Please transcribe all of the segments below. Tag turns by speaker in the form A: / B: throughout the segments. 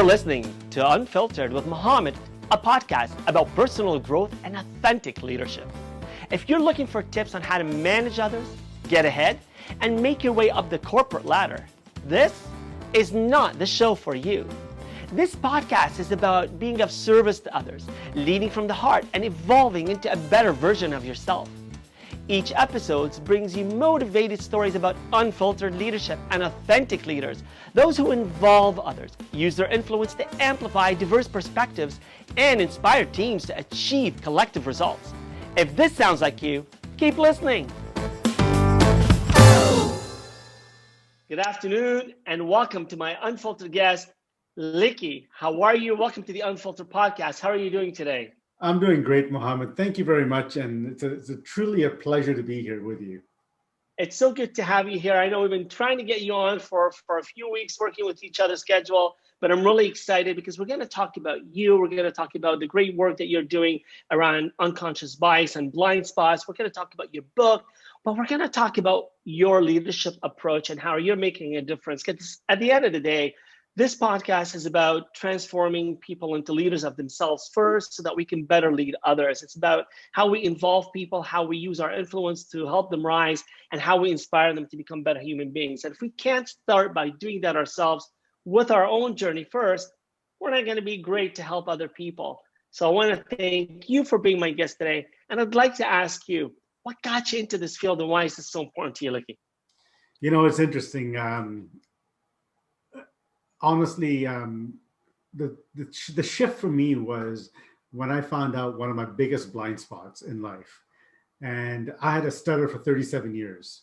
A: You're listening to Unfiltered with Mohammed, a podcast about personal growth and authentic leadership. If you're looking for tips on how to manage others, get ahead, and make your way up the corporate ladder, this is not the show for you. This podcast is about being of service to others, leading from the heart, and evolving into a better version of yourself. Each episode brings you motivated stories about unfiltered leadership and authentic leaders, those who involve others, use their influence to amplify diverse perspectives, and inspire teams to achieve collective results. If this sounds like you, keep listening. Good afternoon and welcome to my unfiltered guest, Likky. How are you? Welcome to the Unfiltered Podcast. How are you doing today?
B: I'm doing great, Mohammed. Thank you very much. And it's truly a pleasure to be here with you.
A: It's so good to have you here. I know we've been trying to get you on for a few weeks, working with each other's schedule, but I'm really excited because we're going to talk about you. We're going to talk about the great work that you're doing around unconscious bias and blind spots. We're going to talk about your book, but we're going to talk about your leadership approach and how you're making a difference. Because at the end of the day, this podcast is about transforming people into leaders of themselves first so that we can better lead others. It's about how we involve people, how we use our influence to help them rise, and how we inspire them to become better human beings. And if we can't start by doing that ourselves with our own journey first, we're not going to be great to help other people. So I want to thank you for being my guest today. And I'd like to ask you, what got you into this field and why is this so important to you, Likky?
B: You know, it's interesting. Honestly, the shift for me was when I found out one of my biggest blind spots in life. And I had a stutter for 37 years.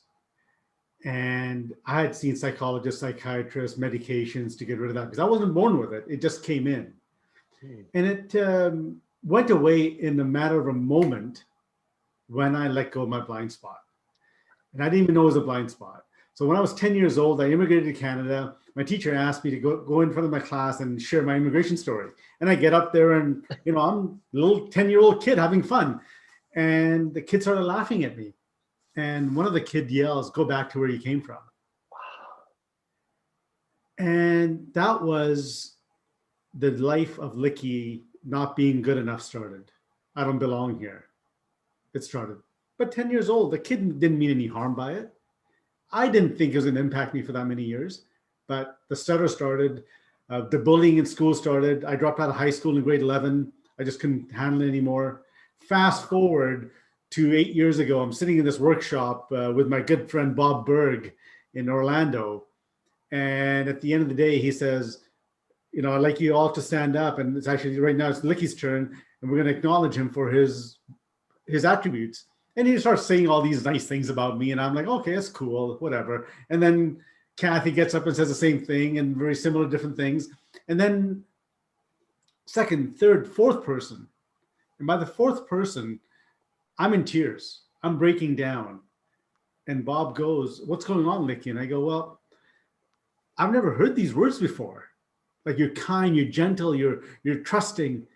B: And I had seen psychologists, psychiatrists, medications to get rid of that because I wasn't born with it. It just came in. And it went away in a matter of a moment when I let go of my blind spot. And I didn't even know it was a blind spot. So when I was 10 years old, I immigrated to Canada. My teacher asked me to go in front of my class and share my immigration story. And I get up there and, I'm a little 10-year-old kid having fun. And the kids started laughing at me. And one of the kids yells, "Go back to where you came from." Wow. And that was the life of Likky not being good enough started. I don't belong here. It started. But 10 years old, the kid didn't mean any harm by it. I didn't think it was going to impact me for that many years. But the stutter started, the bullying in school started. I dropped out of high school in grade 11. I just couldn't handle it anymore. Fast forward to 8 years ago, I'm sitting in this workshop with my good friend Bob Berg in Orlando. And at the end of the day, he says, I'd like you all to stand up. And it's actually right now, it's Likky's turn. And we're going to acknowledge him for his attributes. And he starts saying all these nice things about me. And I'm like, okay, that's cool, whatever. And then Kathy gets up and says the same thing and very similar different things. And then second, third, fourth person. And by the fourth person, I'm in tears. I'm breaking down. And Bob goes, "What's going on, Likky?" And I go, "Well, I've never heard these words before. Like, you're kind, you're gentle, you're trusting.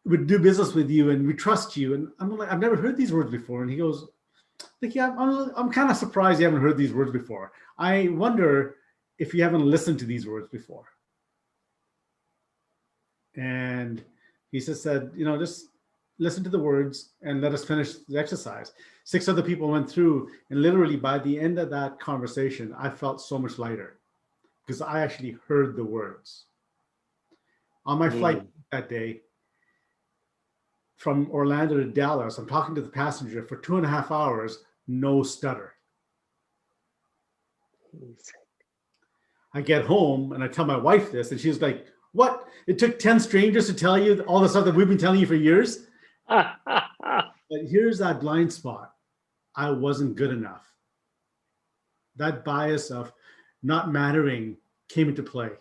B: We do business with you and we trust you." And I'm like, "I've never heard these words before." And he goes, "Likky, I'm kind of surprised you haven't heard these words before. I wonder if you haven't listened to these words before." And he just said, just listen to the words and let us finish the exercise. 6 other people went through, and literally by the end of that conversation, I felt so much lighter because I actually heard the words. On my flight that day from Orlando to Dallas, I'm talking to the passenger for 2.5 hours, no stutter. I get home and I tell my wife this, and she's like, "What? It took 10 strangers to tell you all the stuff that we've been telling you for years?" But here's that blind spot. I wasn't good enough. That bias of not mattering came into play.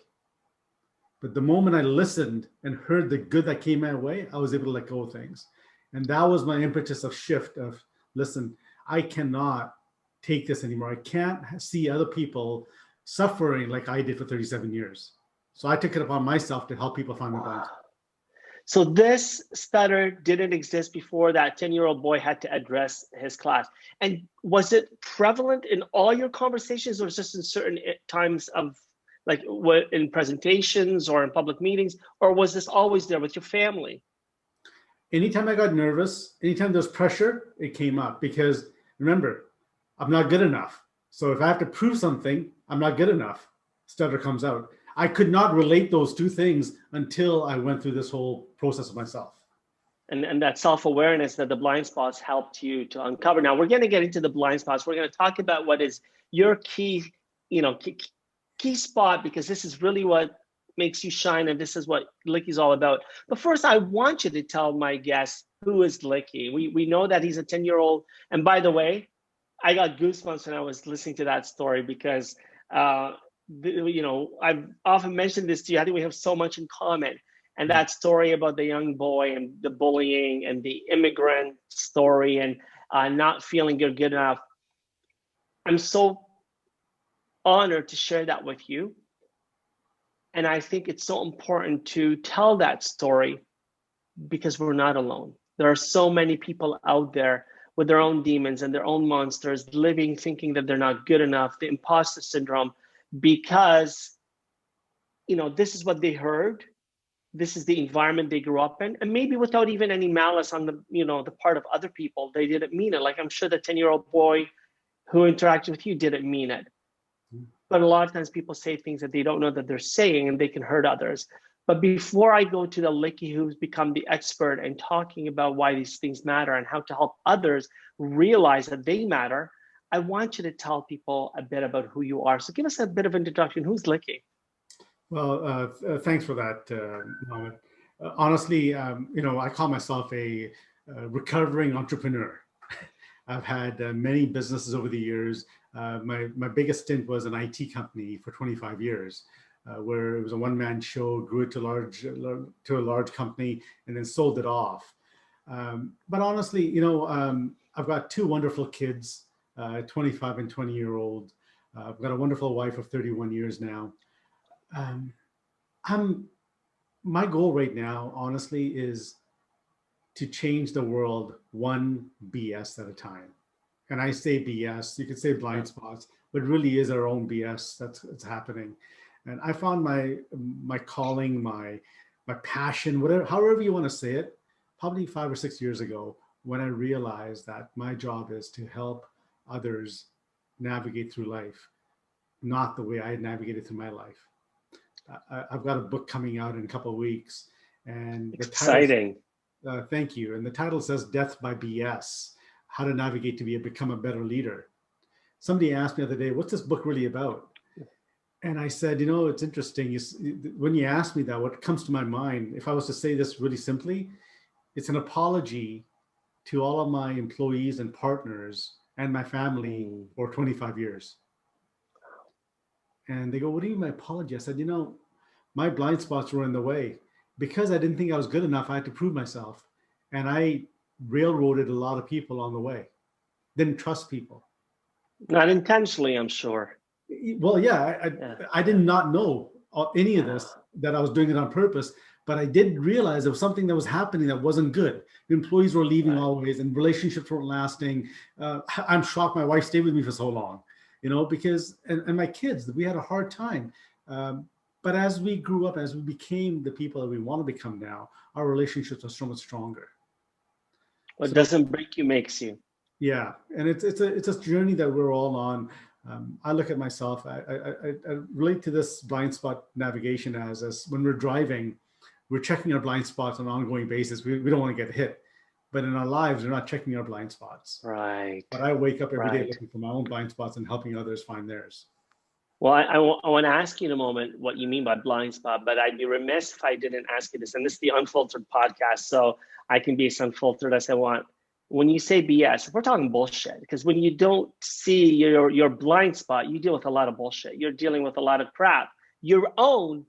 B: But the moment I listened and heard the good that came my way, I was able to let go of things. And that was my impetus of shift of, listen, I cannot take this anymore. I can't see other people suffering like I did for 37 years. So I took it upon myself to help people find their blind spot.
A: So this stutter didn't exist before that 10-year-old boy had to address his class. And was it prevalent in all your conversations or just in certain times of Like what, in presentations or in public meetings, or was this always there with your family?
B: Anytime I got nervous, anytime there's pressure, it came up because remember, I'm not good enough. So if I have to prove something, I'm not good enough. Stutter comes out. I could not relate those two things until I went through this whole process of myself.
A: And that self-awareness that the blind spots helped you to uncover. Now we're going to get into the blind spots. We're going to talk about what is your key, key spot, because this is really what makes you shine, and this is what Likky's all about. But first, I want you to tell my guests, who is Likky? We know that he's a 10-year-old. And by the way, I got goosebumps when I was listening to that story because, I've often mentioned this to you. I think we have so much in common. And that story about the young boy and the bullying and the immigrant story and not feeling you're good enough. I'm so honored to share that with you. And I think it's so important to tell that story because we're not alone. There are so many people out there with their own demons and their own monsters, living thinking that they're not good enough, the imposter syndrome, because this is what they heard. This is the environment they grew up in, and maybe without even any malice on the part of other people. They didn't mean it. Like I'm sure the 10-year-old boy who interacted with you didn't mean it. But a lot of times people say things that they don't know that they're saying, and they can hurt others. But before I go to the Likky who's become the expert and talking about why these things matter and how to help others realize that they matter, I want you to tell people a bit about who you are. So give us a bit of introduction. Who's Likky?
B: Well, thanks for that, Mohammed. Honestly, I call myself a recovering entrepreneur. I've had many businesses over the years. My biggest stint was an IT company for 25 years, where it was a one-man show, grew it to a large company, and then sold it off. But honestly, I've got two wonderful kids, 25 and 20-year-old. I've got a wonderful wife of 31 years now. My goal right now, honestly, is to change the world one BS at a time. And I say BS, you could say blind spots, but it really is our own BS that's happening. And I found my calling, my passion, however you want to say it, probably 5 or 6 years ago, when I realized that my job is to help others navigate through life, not the way I navigated through my life. I've got a book coming out in a couple of weeks, and
A: exciting.
B: Thank you. And the title says "Death by BS: How to Navigate to Become a Better Leader." Somebody asked me the other day, "What's this book really about?" And I said, it's interesting. When you ask me that, what comes to my mind, if I was to say this really simply, it's an apology to all of my employees and partners and my family for 25 years. And they go, "What do you mean my apology?" I said, my blind spots were in the way. Because I didn't think I was good enough, I had to prove myself. And I railroaded a lot of people on the way. Didn't trust people.
A: Not intentionally, I'm sure.
B: Well, yeah, I did not know any of this, that I was doing it on purpose. But I did realize there was something that was happening that wasn't good. The employees were leaving always, and relationships weren't lasting. I'm shocked my wife stayed with me for so long. Because, and my kids, we had a hard time. But as we grew up, as we became the people that we want to become now, our relationships are so much stronger.
A: What doesn't break you makes you.
B: Yeah. And it's a journey that we're all on. I look at myself, I relate to this blind spot navigation as when we're driving, we're checking our blind spots on an ongoing basis. We don't want to get hit. But in our lives, we're not checking our blind spots.
A: Right.
B: But I wake up every day looking for my own blind spots and helping others find theirs.
A: Well, I want to ask you in a moment what you mean by blind spot, but I'd be remiss if I didn't ask you this. And this is the Unfiltered podcast, so I can be as unfiltered as I want. When you say BS, we're talking bullshit, because when you don't see your blind spot, you deal with a lot of bullshit. You're dealing with a lot of crap. Your own,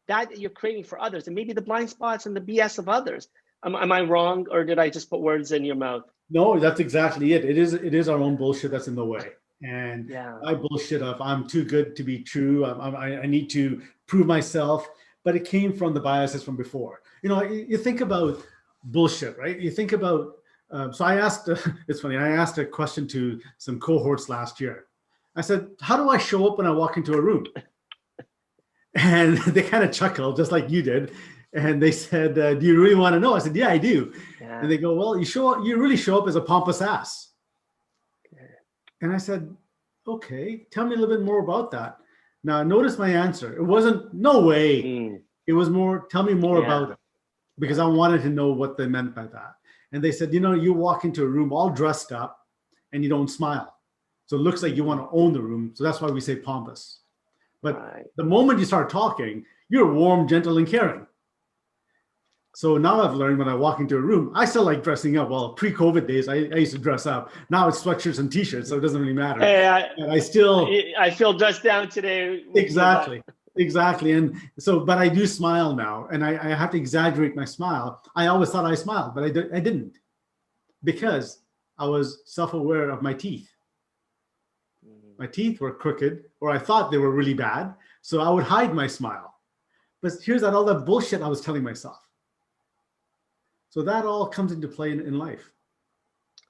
A: that you're creating for others, and maybe the blind spots and the BS of others. Am I wrong, or did I just put words in your mouth?
B: No, that's exactly it. It is our own bullshit that's in the way. And I bullshit of I'm too good to be true. I need to prove myself. But it came from the biases from before. You think about bullshit, right? You think about, so I asked, it's funny, I asked a question to some cohorts last year. I said, how do I show up when I walk into a room? And they kind of chuckled, just like you did. And they said, do you really want to know? I said, yeah, I do.
A: Yeah.
B: And they go, well, you really show up as a pompous ass. And I said, okay, tell me a little bit more about that. Now, notice my answer. It wasn't, no way. It was more, tell me more about it. Because I wanted to know what they meant by that. And they said, you walk into a room all dressed up and you don't smile. So it looks like you want to own the room. So that's why we say pompous. But the moment you start talking, you're warm, gentle, and caring. So now I've learned when I walk into a room, I still like dressing up. Well, pre-COVID days, I used to dress up. Now it's sweatshirts and t-shirts, so it doesn't really matter.
A: Hey, I feel dressed down today.
B: Exactly. And so, but I do smile now, and I have to exaggerate my smile. I always thought I smiled, but I didn't, because I was self-aware of my teeth. My teeth were crooked, or I thought they were really bad. So I would hide my smile. But here's all that bullshit I was telling myself. So that all comes into play in life.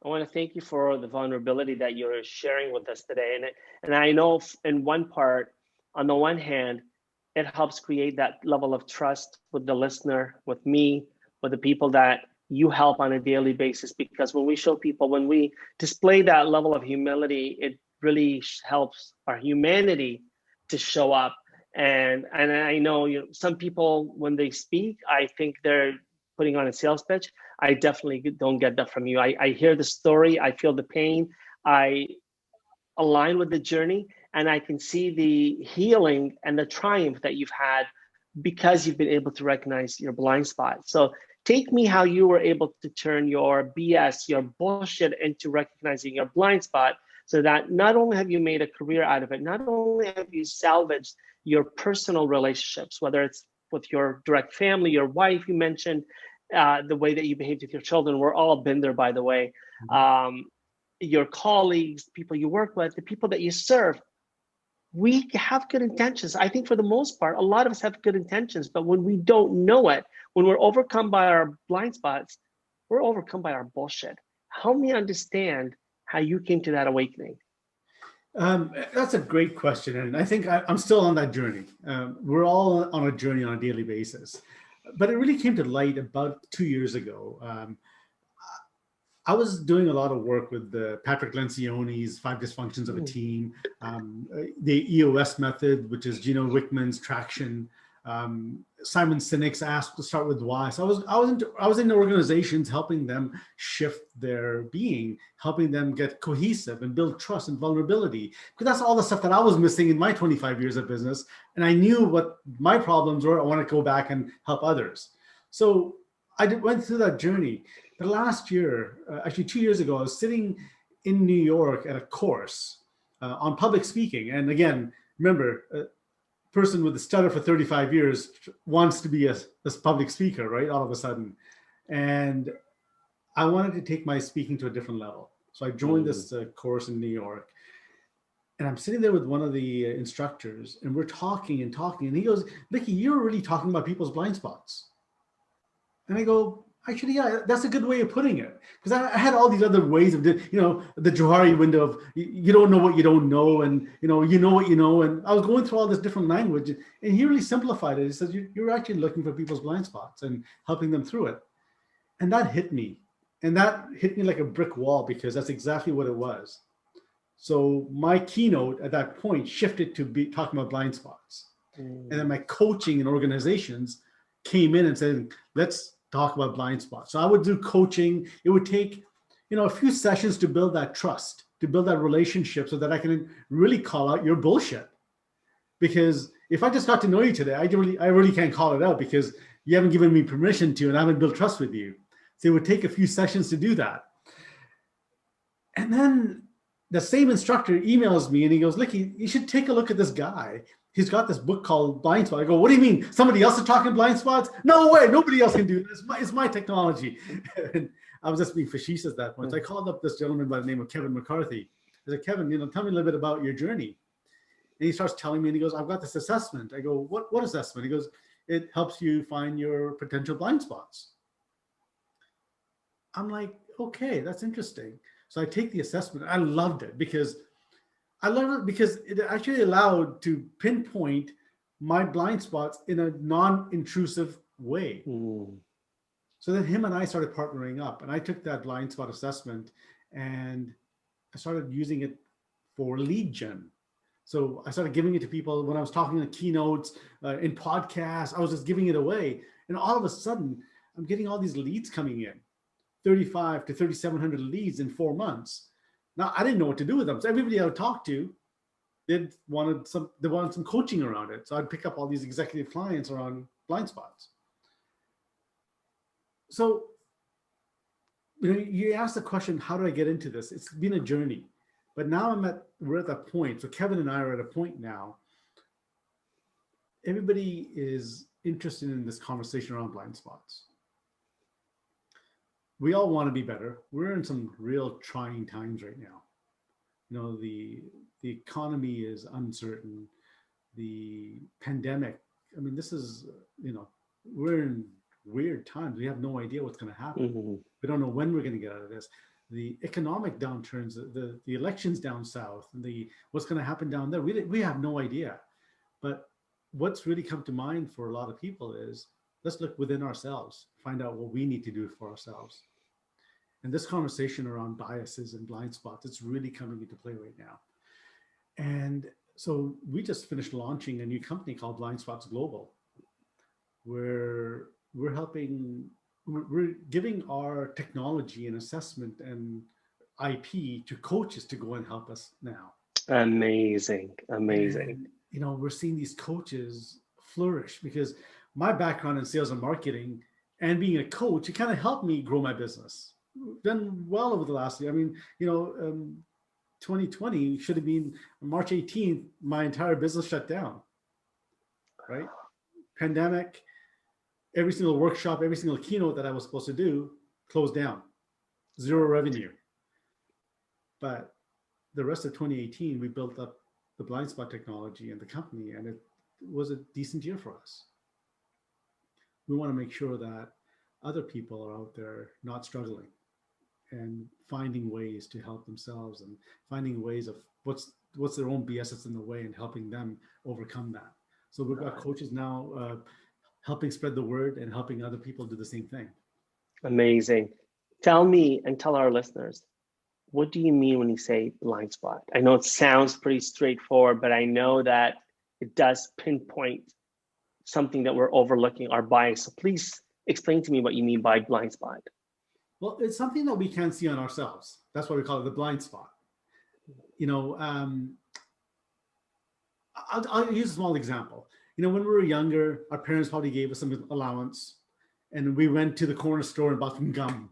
A: I want to thank you for the vulnerability that you're sharing with us today. And I know in one part, on the one hand, it helps create that level of trust with the listener, with me, with the people that you help on a daily basis. Because when we show people, when we display that level of humility, it really helps our humanity to show up. And I know, some people, when they speak, I think they're putting on a sales pitch. I definitely don't get that from you. I hear the story, I feel the pain, I align with the journey, and I can see the healing and the triumph that you've had because you've been able to recognize your blind spot. So take me how you were able to turn your BS, your bullshit, into recognizing your blind spot, so that not only have you made a career out of it, not only have you salvaged your personal relationships, whether it's with your direct family, your wife, you mentioned, the way that you behaved with your children. We're all been there, by the way. Your colleagues, people you work with, the people that you serve. We have good intentions. I think for the most part, a lot of us have good intentions, but when we don't know it, when we're overcome by our blind spots, we're overcome by our bullshit. Help me understand how you came to that awakening.
B: That's a great question. And I think I'm still on that journey. We're all on a journey on a daily basis. But it really came to light about 2 years ago. I was doing a lot of work with Patrick Lencioni's 5 Dysfunctions of a Team, the EOS method, which is Gino Wickman's Traction, Simon Sinek's Ask to Start with Why. So I was in organizations helping them shift their being, helping them get cohesive and build trust and vulnerability, because that's all the stuff that I was missing in my 25 years of business. And I knew what my problems were. I want to go back and help others. So I went through that journey. The last year, actually 2 years ago, I was sitting in New York at a course on public speaking. And again, remember, person with a stutter for 35 years wants to be a public speaker, right? All of a sudden. And I wanted to take my speaking to a different level. So I joined this course in New York. And I'm sitting there with one of the instructors, and we're talking. And he goes, Likky, you're really talking about people's blind spots. And I go, actually, yeah, that's a good way of putting it. Because I had all these other ways of, the Johari window of you don't know what you don't know, and you know what you know. And I was going through all this different language, and he really simplified it. He says, you're actually looking for people's blind spots and helping them through it. And that hit me. And that hit me like a brick wall, because that's exactly what it was. So my keynote at that point shifted to be talking about blind spots. And then my coaching and organizations came in and said, let's talk about blind spots. So I would do coaching. It would take, a few sessions to build that trust, to build that relationship, so that I can really call out your bullshit. Because if I just got to know you today, I really can't call it out, because you haven't given me permission to, and I haven't built trust with you. So it would take a few sessions to do that. And then the same instructor emails me and he goes, Likky, you should take a look at this guy. He's got this book called Blind Spot. I go, what do you mean? Somebody else is talking blind spots? No way. Nobody else can do this. It's my technology. And I was just being facetious at that point. So I called up this gentleman by the name of Kevin McCarthy. I said, Kevin, tell me a little bit about your journey. And he starts telling me, and he goes, I've got this assessment. I go, what assessment? He goes, it helps you find your potential blind spots. I'm like, okay, that's interesting. So I take the assessment. I loved it because it actually allowed to pinpoint my blind spots in a non-intrusive way.
A: Mm.
B: So then him and I started partnering up, and I took that blind spot assessment and I started using it for lead gen. So I started giving it to people when I was talking in keynotes, in podcasts. I was just giving it away. And all of a sudden, I'm getting all these leads coming in, 35 to 3,700 leads in 4 months. Now, I didn't know what to do with them. So everybody I would talk to, they wanted some coaching around it. So I'd pick up all these executive clients around blind spots. So you asked the question, how do I get into this? It's been a journey. But now we're at that point. So Kevin and I are at a point now. Everybody is interested in this conversation around blind spots. We all want to be better. We're in some real trying times right now. You know, the economy is uncertain. The pandemic, I mean, this is, we're in weird times. We have no idea what's going to happen.
A: Mm-hmm.
B: We don't know when we're going to get out of this. The economic downturns, the elections down south, and what's going to happen down there, we have no idea. But what's really come to mind for a lot of people is, let's look within ourselves, find out what we need to do for ourselves. And this conversation around biases and blind spots, it's really coming into play right now. And so we just finished launching a new company called Blind Spots Global, where we're giving our technology and assessment and IP to coaches to go and help us now.
A: Amazing.
B: And, we're seeing these coaches flourish because my background in sales and marketing and being a coach, it kind of helped me grow my business. Done well over the last year. I mean, 2020 should have been March 18th, my entire business shut down, right? Pandemic, every single workshop, every single keynote that I was supposed to do closed down, 0 revenue. But the rest of 2018, we built up the blind spot technology and the company, and it was a decent year for us. We want to make sure that other people are out there not struggling and finding ways to help themselves and finding ways of what's their own BS that's in the way and helping them overcome that. So we've got coaches now helping spread the word and helping other people do the same thing.
A: Amazing. Tell me and tell our listeners, what do you mean when you say blind spot? I know it sounds pretty straightforward, but I know that it does pinpoint something that we're overlooking, our bias. So please explain to me what you mean by blind spot.
B: Well, it's something that we can't see on ourselves. That's why we call it the blind spot. I'll use a small example. When we were younger, our parents probably gave us some allowance, and we went to the corner store and bought some gum.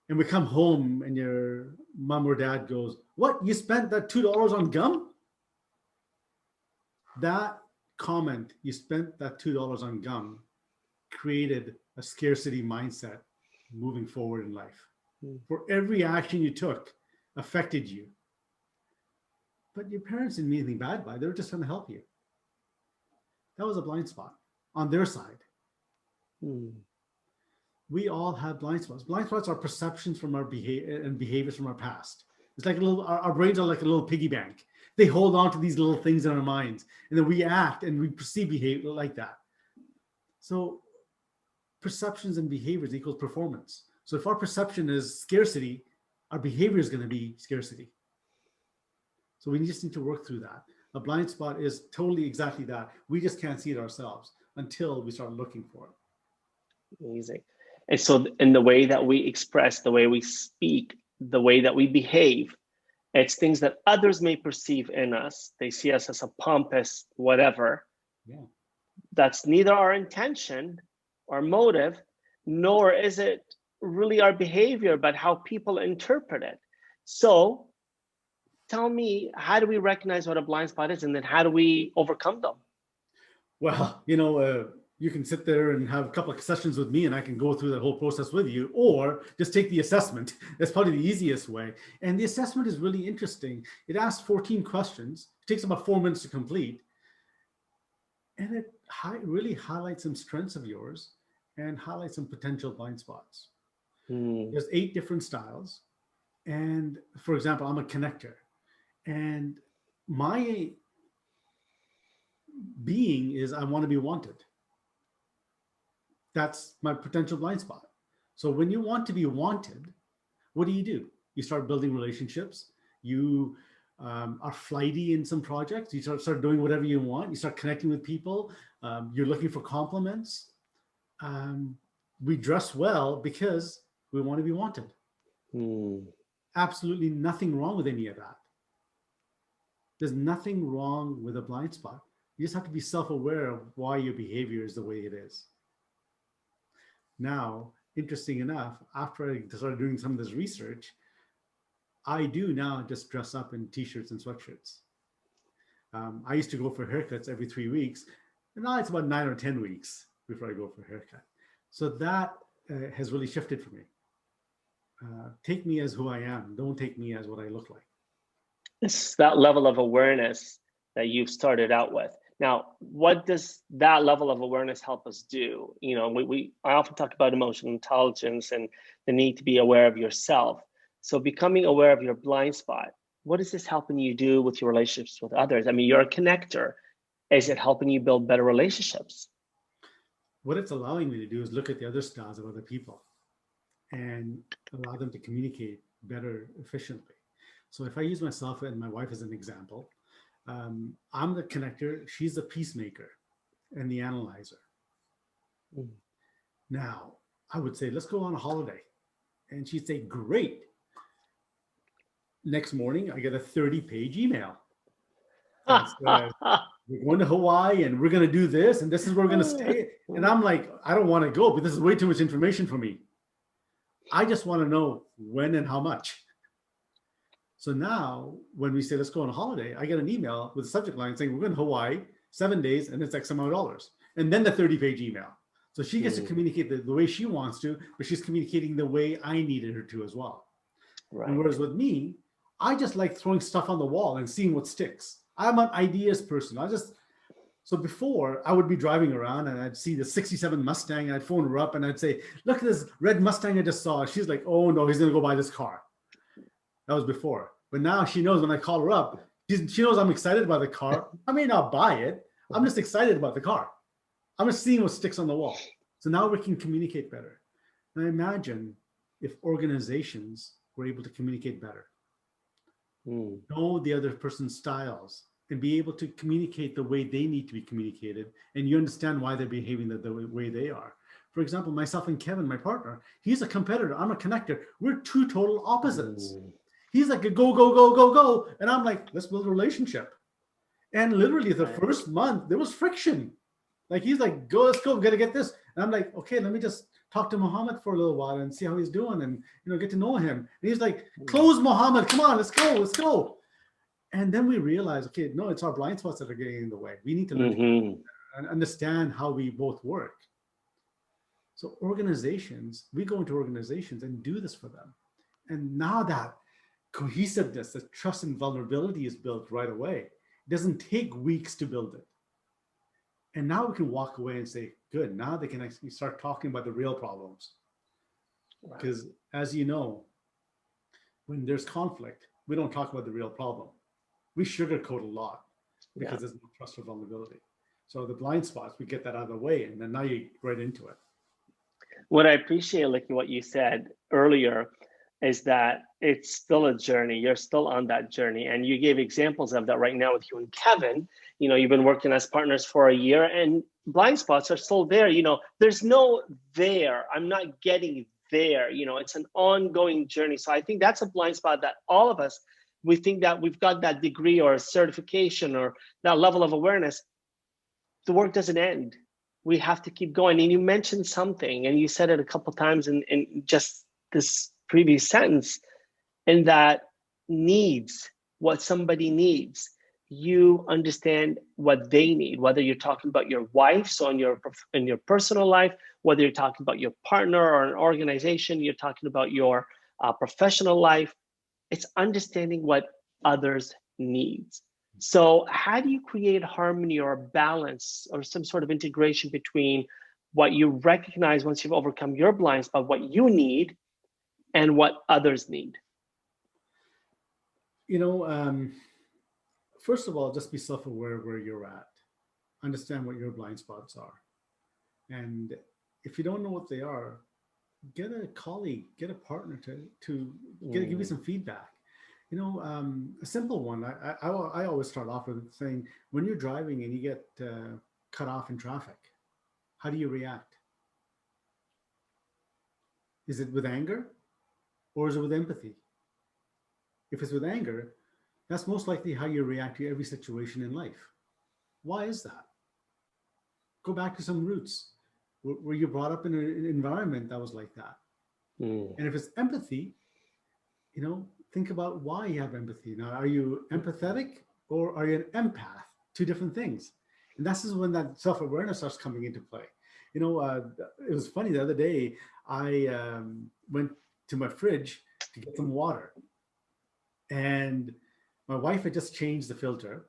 B: And we come home and your mom or dad goes, "What, you spent that $2 on gum?" That comment, "You spent that $2 on gum," created a scarcity mindset moving forward in life. For every action you took affected you. But your parents didn't mean anything bad by it. They were just trying to help you. That was a blind spot on their side. We all have blind spots. Blind spots are perceptions from our behavior and behaviors from our past. It's like our brains are like a little piggy bank. They hold on to these little things in our minds, and then we act and we perceive behavior like that. So perceptions and behaviors equals performance. So if our perception is scarcity, our behavior is going to be scarcity. So we just need to work through that. A blind spot is totally exactly that. We just can't see it ourselves until we start looking for it.
A: Amazing. And so in the way that we express, the way we speak, the way that we behave, it's things that others may perceive in us. They see us as a pompous whatever.
B: Yeah.
A: That's neither our intention or motive, nor is it really our behavior, but how people interpret it. So tell me, how do we recognize what a blind spot is, and then how do we overcome them?
B: Well, you can sit there and have a couple of sessions with me and I can go through the whole process with you, or just take the assessment. That's probably the easiest way. And the assessment is really interesting. It asks 14 questions. It takes about 4 minutes to complete. And it really highlights some strengths of yours and highlights some potential blind spots. There's 8 different styles. And for example, I'm a connector. And my being is I want to be wanted. That's my potential blind spot. So when you want to be wanted, what do? You start building relationships. You are flighty in some projects. You start doing whatever you want. You start connecting with people. You're looking for compliments. We dress well because we want to be wanted. Absolutely nothing wrong with any of that. There's nothing wrong with a blind spot. You just have to be self-aware of why your behavior is the way it is. Now, interesting enough, after I started doing some of this research, I do now just dress up in t-shirts and sweatshirts. I used to go for haircuts every 3 weeks, and now it's about 9 or 10 weeks before I go for a haircut. So that has really shifted for me. Take me as who I am. Don't take me as what I look like.
A: It's that level of awareness that you've started out with. Now, what does that level of awareness help us do? You know, I often talk about emotional intelligence and the need to be aware of yourself. So becoming aware of your blind spot, what is this helping you do with your relationships with others? I mean, you're a connector. Is it helping you build better relationships?
B: What it's allowing me to do is look at the other styles of other people and allow them to communicate better efficiently. So if I use myself and my wife as an example, I'm the connector, she's the peacemaker and the analyzer. Now, I would say, let's go on a holiday. And she'd say, great. Next morning, I get a 30-page email. We're going to Hawaii and we're going to do this and this is where we're going to stay. And I'm like, I don't want to go, but this is way too much information for me. I just want to know when and how much. So now when we say, let's go on a holiday, I get an email with a subject line saying, we're going to Hawaii, 7 days, and it's X amount of dollars. And then the 30-page email. So she gets to communicate the way she wants to, but she's communicating the way I needed her to as well. Right. And whereas with me, I just like throwing stuff on the wall and seeing what sticks. I'm an ideas person. So before I would be driving around and I'd see the 67 Mustang and I'd phone her up and I'd say, look at this red Mustang I just saw. She's like, oh no, he's going to go buy this car. That was before. But now she knows when I call her up, she knows I'm excited about the car. I may not buy it. I'm just excited about the car. I'm just seeing what sticks on the wall. So now we can communicate better. And I imagine if organizations were able to communicate better, know the other person's styles, and be able to communicate the way they need to be communicated, and you understand why they're behaving the way they are. For example, myself and Kevin, my partner, he's a competitor. I'm a connector. We're two total opposites. He's like a go, go, go, go, go. And I'm like, let's build a relationship. And literally the first month, there was friction. Like, he's like, go, let's go, gotta get this. And I'm like, okay, let me just talk to Muhammad for a little while and see how he's doing and, get to know him. And he's like, close Muhammad, come on, let's go, let's go. And then we realize, okay, no, it's our blind spots that are getting in the way. We need to learn and understand how we both work. So organizations, we go into organizations and do this for them. And now that cohesiveness, the trust and vulnerability is built right away. It doesn't take weeks to build it. And now we can walk away and say, good, now they can actually start talking about the real problems. Because as you know, when there's conflict, we don't talk about the real problem. We sugarcoat a lot because there's no trust or vulnerability. So the blind spots, we get that out of the way, and then now you get right into it.
A: What I appreciate, like what you said earlier, is that it's still a journey. You're still on that journey. And you gave examples of that right now with you and Kevin. You've been working as partners for a year and blind spots are still there. There's no there. I'm not getting there. It's an ongoing journey. So I think that's a blind spot that all of us, we think that we've got that degree or certification or that level of awareness. The work doesn't end. We have to keep going. And you mentioned something, and you said it a couple of times in just this previous sentence, and that needs, what somebody needs. You understand what they need, whether you're talking about your wife, so in your personal life, whether you're talking about your partner or an organization, you're talking about your professional life. It's understanding what others need. So how do you create harmony or balance or some sort of integration between what you recognize once you've overcome your blind spot, what you need, and what others need?
B: First of all, just be self-aware of where you're at. understand what your blind spots are. And if you don't know what they are, get a colleague, get a partner to give you some feedback. A simple one. I always start off with saying, when you're driving and you get cut off in traffic, how do you react? Is it with anger or is it with empathy? If it's with anger, that's most likely how you react to every situation in life. Why is that? Go back to some roots. Were you brought up in an environment that was like that? And if it's empathy, think about why you have empathy. Now, are you empathetic or are you an empath? Two different things. And this is when that self-awareness starts coming into play. It was funny the other day, I went to my fridge to get some water. And my wife had just changed the filter.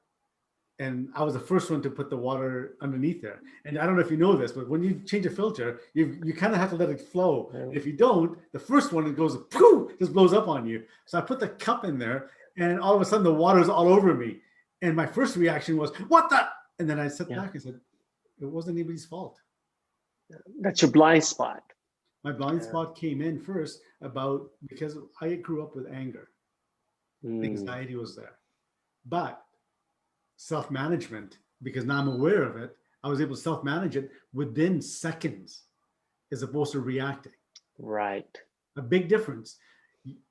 B: And I was the first one to put the water underneath there. And I don't know if you know this, but when you change a filter, you kind of have to let it flow. And if you don't, the first one, it goes, poof, just blows up on you. So I put the cup in there, and all of a sudden the water is all over me. And my first reaction was, what the? And then I sat back and said, it wasn't anybody's fault.
A: That's your blind spot.
B: My blind spot came in first because I grew up with anger. Anxiety was there. But self-management, because now I'm aware of it, I was able to self-manage it within seconds as opposed to reacting.
A: Right.
B: A big difference.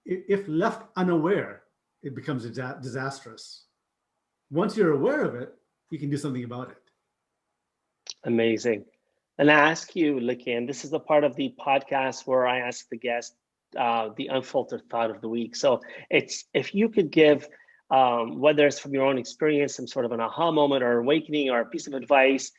B: If left unaware, it becomes disastrous. Once you're aware of it, you can do something about it.
A: Amazing. And I ask you, Likky, and this is the part of the podcast where I ask the guest the unfiltered thought of the week. So it's, if you could give, whether it's from your own experience, some sort of an aha moment or awakening or a piece of advice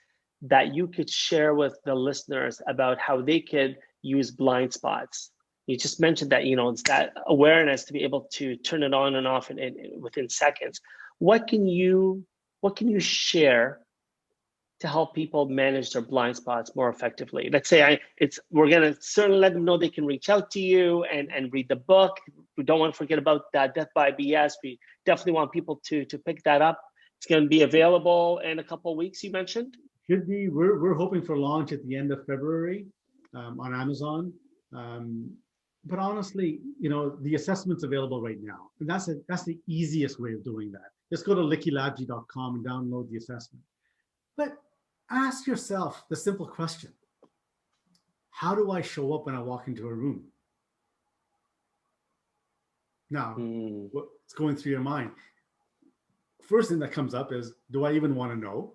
A: that you could share with the listeners about how they could use blind spots. You just mentioned that, it's that awareness to be able to turn it on and off within seconds. What can you share to help people manage their blind spots more effectively? Let's say we're going to certainly let them know they can reach out to you and read the book. We don't want to forget about that Death by BS. We definitely want people to pick that up. It's going to be available in a couple of weeks, you mentioned?
B: Should be. We're hoping for launch at the end of February on Amazon. But honestly, the assessment's available right now. And that's the easiest way of doing that. Just go to likkylavji.com and download the assessment. But ask yourself the simple question: how do I show up when I walk into a room? Now, what's going through your mind? First thing that comes up is, do I even want to know?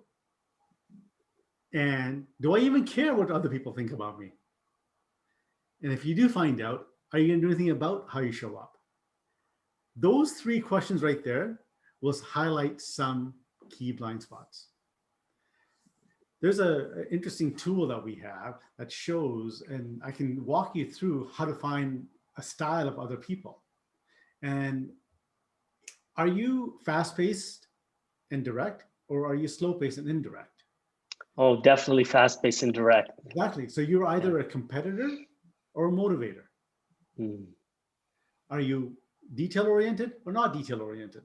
B: And do I even care what other people think about me? And if you do find out, are you going to do anything about how you show up? Those three questions right there will highlight some key blind spots. There's an interesting tool that we have that shows, and I can walk you through how to find a style of other people. And are you fast-paced and direct, or are you slow-paced and indirect?
A: Oh, definitely fast-paced and direct.
B: Exactly. So you're either a competitor or a motivator. Are you detail-oriented or not detail-oriented?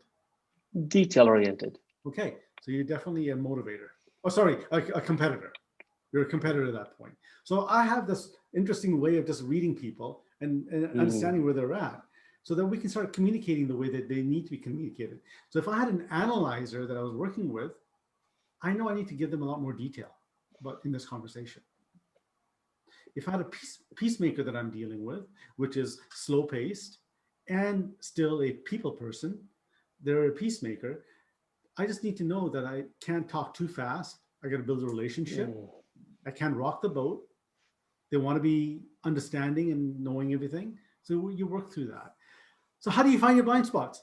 A: Detail-oriented.
B: Okay. So you're definitely a motivator. Oh, sorry, a competitor. You're a competitor at that point. So I have this interesting way of just reading people and understanding where they're at, so that we can start communicating the way that they need to be communicated. So if I had an analyzer that I was working with, I know I need to give them a lot more detail in this conversation. If I had a peacemaker that I'm dealing with, which is slow-paced and still a people person, they're a peacemaker, I just need to know that I can't talk too fast. I got to build a relationship. I can't rock the boat. They want to be understanding and knowing everything. So you work through that. So how do you find your blind spots?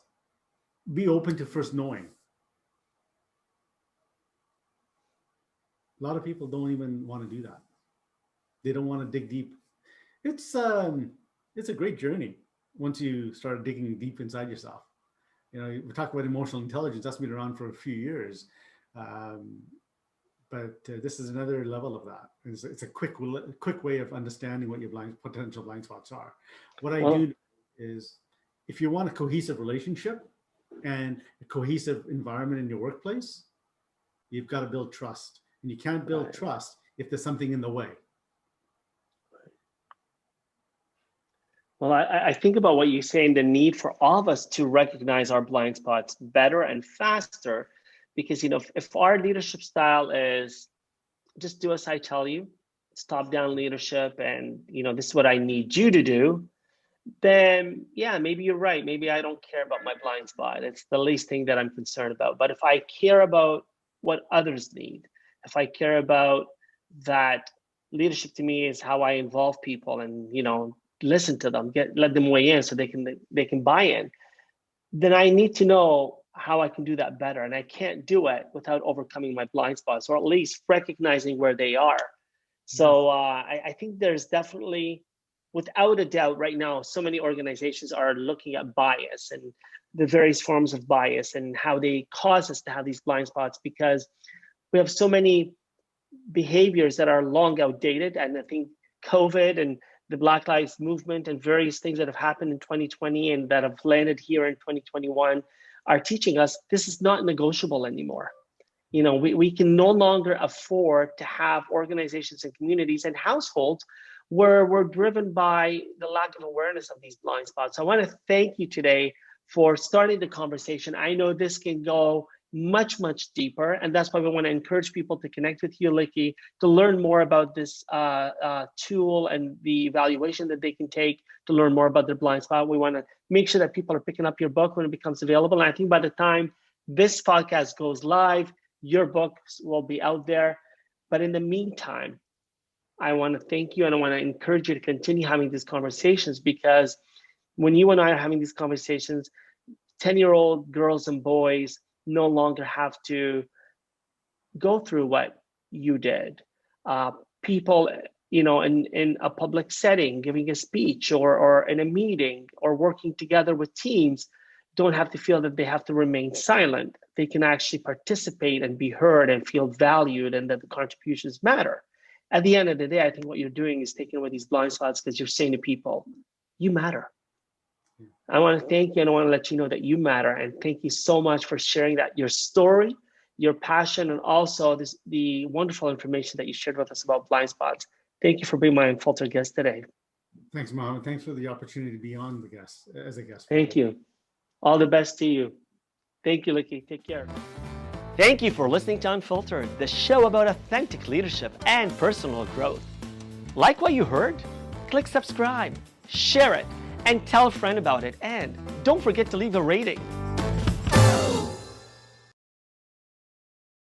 B: Be open to first knowing. A lot of people don't even want to do that. They don't want to dig deep. It's a great journey once you start digging deep inside yourself. We talk about emotional intelligence. That's been around for a few years. But this is another level of that. It's a quick way of understanding what your potential blind spots are. What I do is, if you want a cohesive relationship and a cohesive environment in your workplace, you've got to build trust. And you can't build
A: Right.
B: trust if there's something in the way.
A: Well, I think about what you're saying, the need for all of us to recognize our blind spots better and faster, because if our leadership style is just do as I tell you, it's top-down leadership, and this is what I need you to do, then yeah, maybe you're right. Maybe I don't care about my blind spot. It's the least thing that I'm concerned about. But if I care about what others need, if I care about that, leadership to me is how I involve people and listen to them, let them weigh in so they can buy in. Then I need to know how I can do that better, and I can't do it without overcoming my blind spots, or at least recognizing where they are. So I think there's definitely, without a doubt, right now, so many organizations are looking at bias and the various forms of bias and how they cause us to have these blind spots, because we have so many behaviors that are long outdated. And I think COVID and the Black Lives Movement and various things that have happened in 2020 and that have landed here in 2021 are teaching us this is not negotiable anymore. We can no longer afford to have organizations and communities and households where we're driven by the lack of awareness of these blind spots. So I want to thank you today for starting the conversation. I know this can go much, much deeper, and that's why we want to encourage people to connect with you, Likky, to learn more about this tool and the evaluation that they can take to learn more about their blind spot. We want to make sure that people are picking up your book when it becomes available. And I think by the time this podcast goes live, your books will be out there. But in the meantime, I want to thank you, and I want to encourage you to continue having these conversations, because when you and I are having these conversations, 10-year-old girls and boys no longer have to go through what you did. People, in a public setting, giving a speech or in a meeting or working together with teams, don't have to feel that they have to remain silent. They can actually participate and be heard and feel valued, and that the contributions matter. At the end of the day, I think what you're doing is taking away these blind spots, because you're saying to people, you matter. I want to thank you, and I want to let you know that you matter. And thank you so much for sharing that, your story, your passion, and also the wonderful information that you shared with us about blind spots. Thank you for being my unfiltered guest today.
B: Thanks, Mohammed. Thanks for the opportunity to be on as a guest.
A: Thank you. All the best to you. Thank you, Likky. Take care. Thank you for listening to Unfiltered, the show about authentic leadership and personal growth. Like what you heard? Click subscribe, share it, and tell a friend about it. And don't forget to leave a rating.